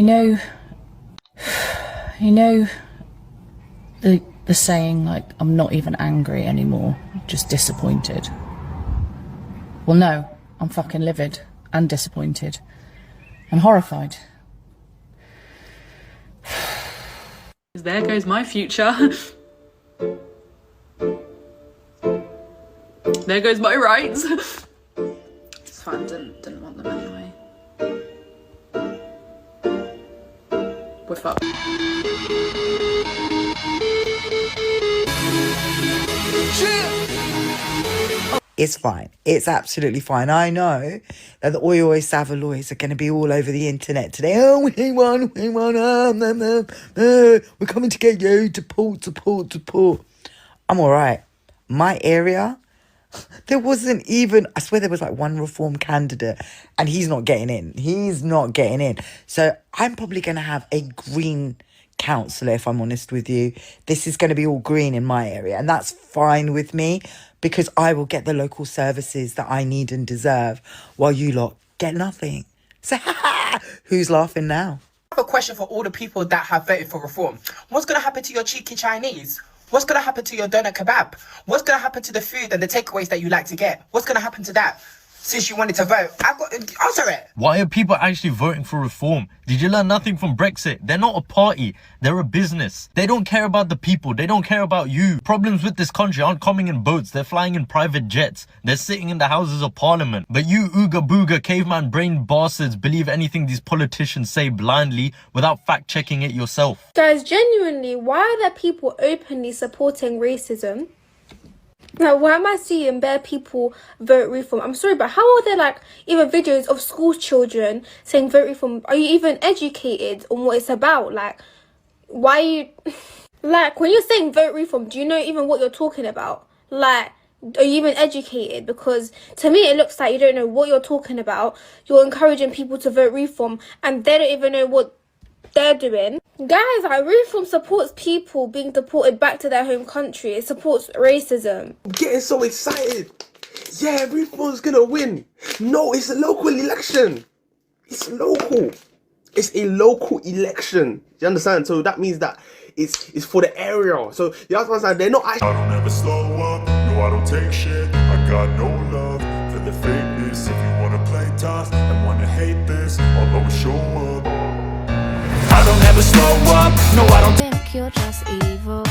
You know the saying, like, I'm not even angry anymore, just disappointed. Well, no, I'm fucking livid and disappointed and horrified. There goes my future. There goes my rights. It's fine, didn't want them anyway. We're fucked. It's fine. It's absolutely fine. I know that the Oi Savaloys are going to be all over the internet today. Oh, we won, we're coming to get you, deport. I'm all right. My area, there wasn't even, I swear there was like one Reform candidate and he's not getting in. So I'm probably going to have a green councillor, if I'm honest with you. This is going to be all green in my area, and that's fine with me because I will get the local services that I need and deserve while you lot get nothing. So who's laughing now? I have a question for all the people that have voted for reform. What's going to happen to your cheeky Chinese? What's going to happen to your doner kebab? What's going to happen to the food and the takeaways that you like to get? What's going to happen to that? Since you wanted to vote, I've got answer it. Why are people actually voting for reform? Did you learn nothing from Brexit? They're not a party. They're a business. They don't care about the people. They don't care about you. Problems with this country aren't coming in boats. They're flying in private jets. They're sitting in the Houses of Parliament. But you ooga booga caveman brain bastards believe anything these politicians say blindly without fact checking it yourself. Guys, genuinely, why are there people openly supporting racism? Now, why am I seeing bare people vote reform? I'm sorry, but how are there like even videos of school children saying vote reform? Are you even educated on what it's about? Like, why are you like when you're saying vote reform, do you know even what you're talking about? Like, are you even educated? Because to me it looks like you don't know what you're talking about. You're encouraging people to vote reform and they don't even know what they're doing. Guys, like, reform supports people being deported back to their home country. It supports racism. I'm getting so excited. Yeah, reform's gonna win. No, it's a local election. It's local. It's a local election. Do you understand? So that means that it's for the area. So you have to understand, they're not actually... I don't ever slow up. No, I don't take shit. I got no love for the fakeness. If you wanna play tough and wanna hate this, I'll always show up. I don't ever slow up, no I don't think you're just evil.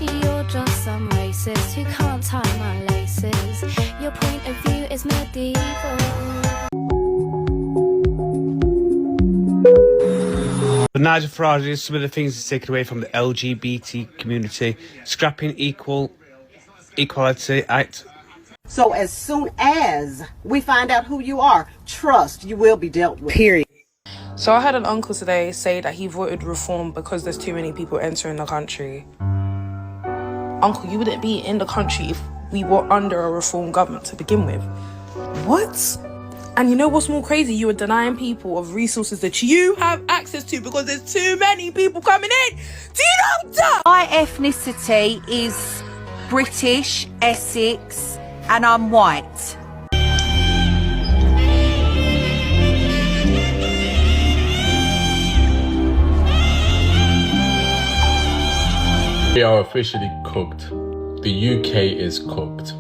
You're just some racist who can't tie my laces. Your point of view is medieval. But Nigel Farage is some of the things he's taken away from the LGBT community. Scrapping Equality Act. So as soon as we find out who you are, trust you will be dealt with. Period. So I had an uncle today say that he voted reform because there's too many people entering the country. Uncle, you wouldn't be in the country if we were under a reform government to begin with. What? And you know what's more crazy? You are denying people of resources that you have access to because there's too many people coming in. Do you know that? My ethnicity is British, Essex, and I'm white. We are officially cooked. The UK is cooked.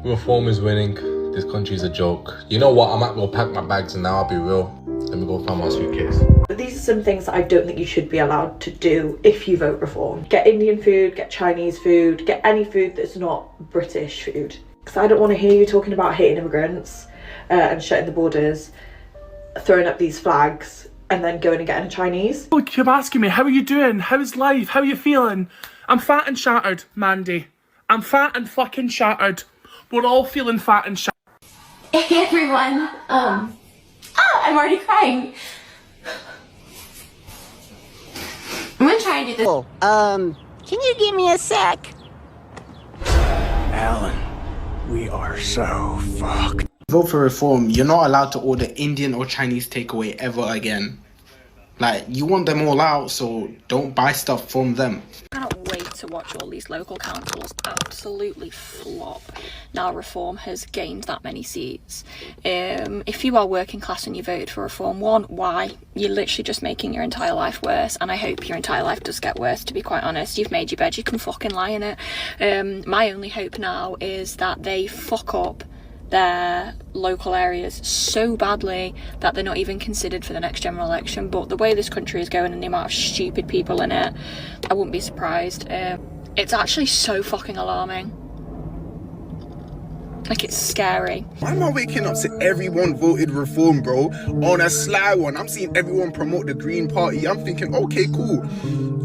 Reform is winning. This country is a joke. You know what? I might go pack my bags and now I'll be real. Let me go find my suitcase. These are some things that I don't think you should be allowed to do if you vote reform. Get Indian food, get Chinese food, get any food that's not British food. Because I don't want to hear you talking about hating immigrants and shutting the borders, throwing up these flags, and then going and getting a Chinese. Oh, keep asking me, how are you doing? How's life? How are you feeling? I'm fat and shattered, Mandy. I'm fat and fucking shattered. We're all feeling fat and shattered. Hey everyone, I'm already crying. I'm gonna try and do this. Can you give me a sec? Alan, we are so fucked. Vote for reform. You're not allowed to order Indian or Chinese takeaway ever again. Like, you want them all out, so don't buy stuff from them. I cannot wait to watch all these local councils absolutely flop now reform has gained that many seats. If you are working class and you voted for reform, one, why? You're literally just making your entire life worse, and I hope your entire life does get worse, to be quite honest. You've made your bed, you can fucking lie in it. My only hope now is that they fuck up their local areas so badly that they're not even considered for the next general election. But the way this country is going and the amount of stupid people in it, I wouldn't be surprised. It's actually so fucking alarming. Like, it's scary. Why am I waking up to everyone voted reform, bro? On a sly one. I'm seeing everyone promote the Green Party. I'm thinking, okay, cool.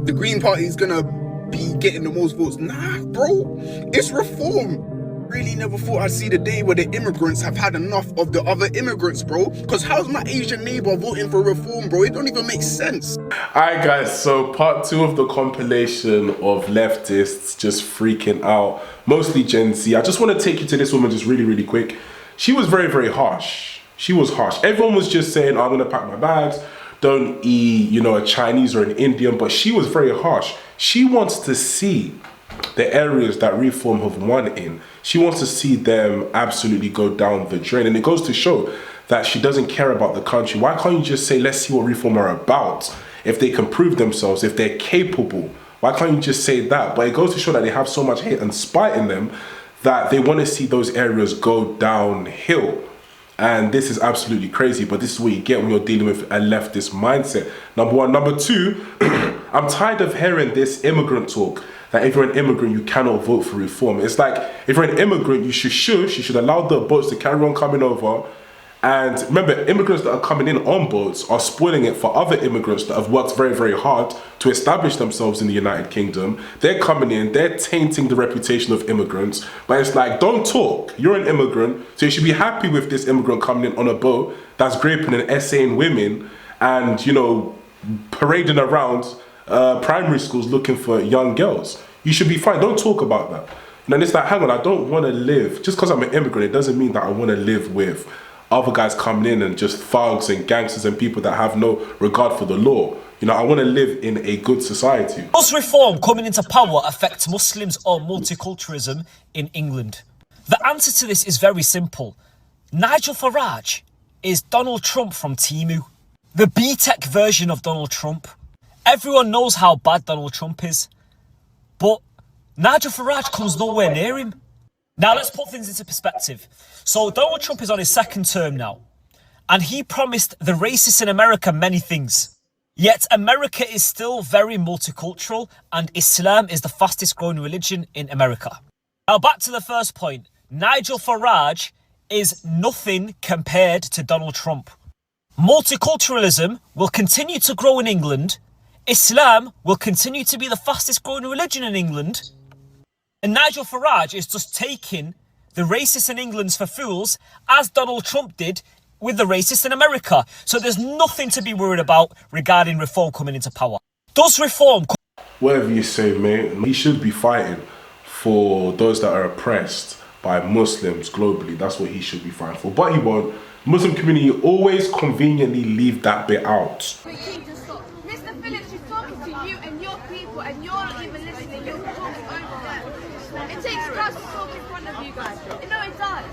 The Green Party is gonna be getting the most votes. Nah, bro. It's reform. Really never thought I'd see the day where the immigrants have had enough of the other immigrants, bro. Because how's my Asian neighbor voting for reform, bro? It don't even make sense. Alright guys, so part 2 of the compilation of leftists just freaking out, mostly Gen Z. I just want to take you to this woman just really quick. She was very harsh. She was harsh. Everyone was just saying, I'm gonna pack my bags, don't eat, you know, a Chinese or an Indian, but she was very harsh. She wants to see the areas that reform have won in. She wants to see them absolutely go down the drain. And it goes to show that she doesn't care about the country. Why can't you just say, let's see what reform are about? If they can prove themselves, if they're capable, why can't you just say that? But it goes to show that they have so much hate and spite in them that they want to see those areas go downhill. And this is absolutely crazy, but this is what you get when you're dealing with a leftist mindset. Number one. Number two, I'm tired of hearing this immigrant talk, that if you're an immigrant, you cannot vote for reform. It's like, if you're an immigrant, you should allow the boats to carry on coming over. And remember, immigrants that are coming in on boats are spoiling it for other immigrants that have worked very hard to establish themselves in the United Kingdom. They're coming in, they're tainting the reputation of immigrants. But it's like, don't talk. You're an immigrant, so you should be happy with this immigrant coming in on a boat that's raping and essaying women and, you know, parading around primary schools looking for young girls. You should be fine. Don't talk about that. And then it's like, hang on, I don't want to live. Just because I'm an immigrant, it doesn't mean that I want to live with other guys coming in and just thugs and gangsters and people that have no regard for the law. You know, I want to live in a good society. Does reform coming into power affect Muslims or multiculturalism in England? The answer to this is very simple. Nigel Farage is Donald Trump from Temu. The B-Tech version of Donald Trump. Everyone knows how bad Donald Trump is. But Nigel Farage comes nowhere near him. Now let's put things into perspective. So Donald Trump is on his second term now, and he promised the racists in America many things. Yet America is still very multicultural, and Islam is the fastest growing religion in America. Now back to the first point. Nigel Farage is nothing compared to Donald Trump. Multiculturalism will continue to grow in England. Islam will continue to be the fastest growing religion in England. And Nigel Farage is just taking the racists in England for fools, as Donald Trump did with the racists in America. So there's nothing to be worried about regarding reform coming into power. Does reform... Whatever you say, mate, he should be fighting for those that are oppressed by Muslims globally. That's what he should be fighting for. But he won't. Muslim community always conveniently leave that bit out. Mr. Phillips is talking to you and your people, and you're not even listening. You're talking over them. It takes guts to talk in front of you guys. You know it does.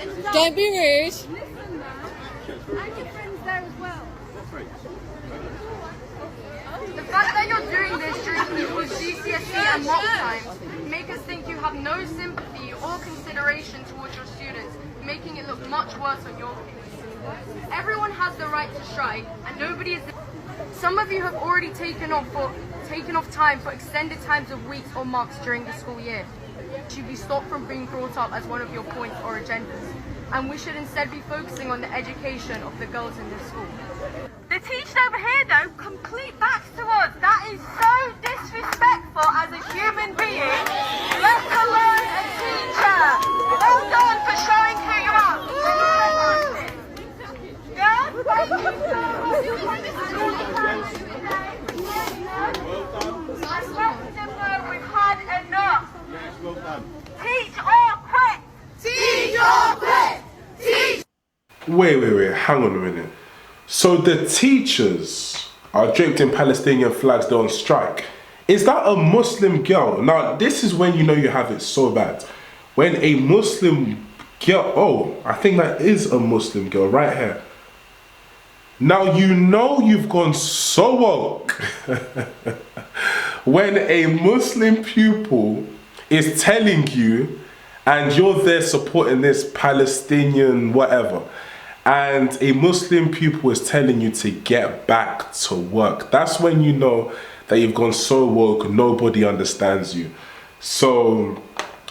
It does. Don't be rude. Listen, man. And your friends there as well. The fact that you're doing this during people's GCSE and mock times make us think you have no sympathy or consideration towards your students, making it look much worse on your case. Everyone has the right to strike, and nobody is... Some of you have already taken off time for extended times of weeks or months during the school year. It should be stopped from being brought up as one of your points or agendas, and we should instead be focusing on the education of the girls in this school. The teacher over here, though, complete backs to us. That is so disrespectful as a human being, let alone a teacher. Well done for showing who you are. Yeah? Thank you so much. We've had enough. Teach or quit. Teach or quit. Teach. Wait, hang on a minute. So the teachers are draped in Palestinian flags, they're on strike. Is that a Muslim girl? Now, this is when you know you have it so bad. When a Muslim girl, oh, I think that is a Muslim girl right here. Now, you know you've gone so woke when a Muslim pupil is telling you, and you're there supporting this Palestinian whatever, and a Muslim pupil is telling you to get back to work. That's when you know that you've gone so woke, nobody understands you. So,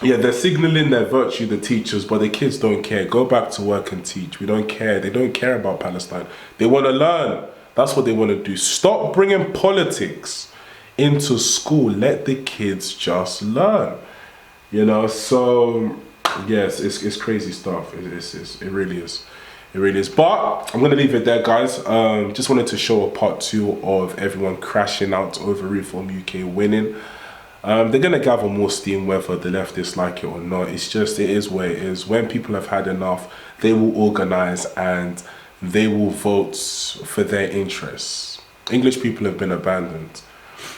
yeah, they're signaling their virtue, the teachers, but the kids don't care. Go back to work and teach. We don't care. They don't care about Palestine. They want to learn. That's what they want to do. Stop bringing politics into school. Let the kids just learn. You know, so, yes, it's crazy stuff. It really is. It really is. But I'm going to leave it there, guys. Just wanted to show a part 2 of everyone crashing out over Reform UK winning. They're going to gather more steam whether the leftists like it or not. It's just, it is what it is. When people have had enough, they will organise and they will vote for their interests. English people have been abandoned.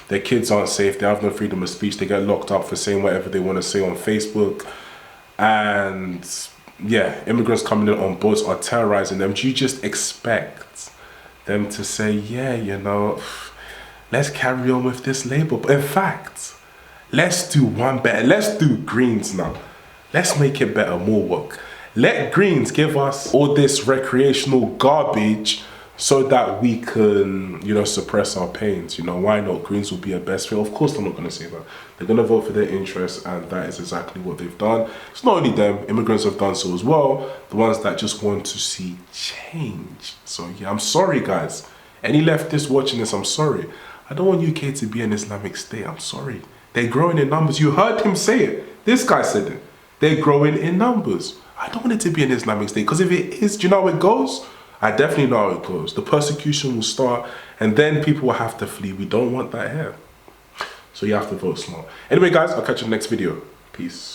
Their kids aren't safe. They have no freedom of speech. They get locked up for saying whatever they want to say on Facebook. And yeah, immigrants coming in on boats are terrorising them. Do you just expect them to say, yeah, you know, let's carry on with this Labour? But in fact, let's do one better. Let's do Greens now. Let's make it better, more woke. Let Greens give us all this recreational garbage so that we can, you know, suppress our pains. You know, why not? Greens will be a best fit. Of course they're not going to say that. They're going to vote for their interests, and that is exactly what they've done. It's not only them, immigrants have done so as well. The ones that just want to see change. So yeah, I'm sorry, guys. Any leftists watching this, I'm sorry. I don't want UK to be an Islamic state. I'm sorry. They're growing in numbers. You heard him say it. This guy said it. They're growing in numbers. I don't want it to be an Islamic state, because if it is, do you know how it goes? I definitely know how it goes. The persecution will start, and then people will have to flee. We don't want that here. So you have to vote smart. Anyway, guys, I'll catch you in the next video. Peace.